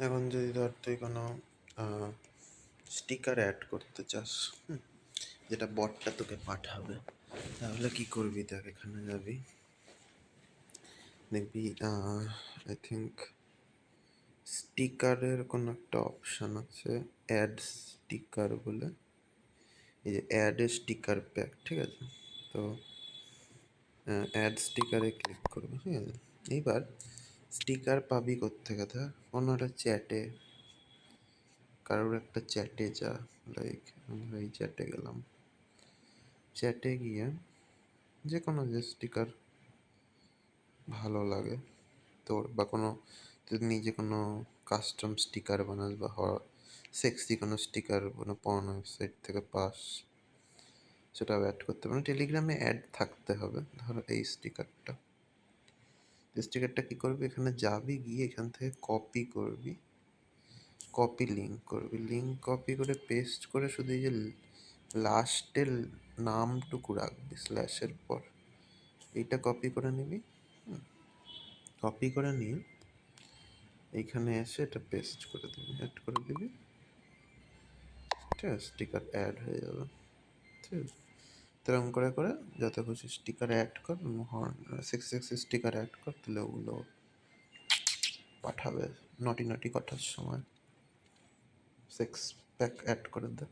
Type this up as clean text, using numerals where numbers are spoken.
এখন যদি ধর তুই কোনো স্টিকার অ্যাড করতে চাস, যেটা বটটা তোকে পাঠাবে, তাহলে কি করবি? দেখ, এখানে যাবি, দেখবি আই থিঙ্ক স্টিকারের কোনো একটা অপশান আছে, অ্যাড স্টিকার বলে। এই যে অ্যাড এ স্টিকার প্যাক, ঠিক আছে? তো অ্যাড স্টিকারে ক্লিক করবি, ঠিক আছে? এইবার স্টিকার পাবি কোত্থেকে? ধর কোনো একটা চ্যাটে, কারোর একটা চ্যাটে যা, লাইক আমরা এই চ্যাটে গেলাম, চ্যাটে গিয়ে যে কোনো যে স্টিকার ভালো লাগে তোর, বা কোনো তুই নিজে কোনো কাস্টম স্টিকার বানাস বা সেক্সি কোনো স্টিকার কোনো পর্ন ওয়েবসাইট থেকে পাস, সেটাও অ্যাড করতে পারো। টেলিগ্রামে অ্যাড থাকতে হবে। ধরো এই স্টিকারটা, কী করবি? এখানে যাবি, গিয়ে এখান থেকে কপি করবি, কপি লিঙ্ক করবি, লিঙ্ক কপি করে পেস্ট করে শুধু এই যে লাস্টের নামটুকু রাখবি স্ল্যাশের পর, এইটা কপি করে নিবি। কপি করে নিয়ে এইখানে এসে এটা পেস্ট করে দিবি, অ্যাড করে দিবি, ঠিক আছে? স্টিকার অ্যাড হয়ে যাবে, ঠিক আছে? তেরকম করে করে যত খুশি স্টিকার অ্যাড কর, সিক্স স্টিকার অ্যাড কর, তাহলে ওগুলো পাঠাবে নটি নটি কটার সময়। সেক্স প্যাক অ্যাড করে দে।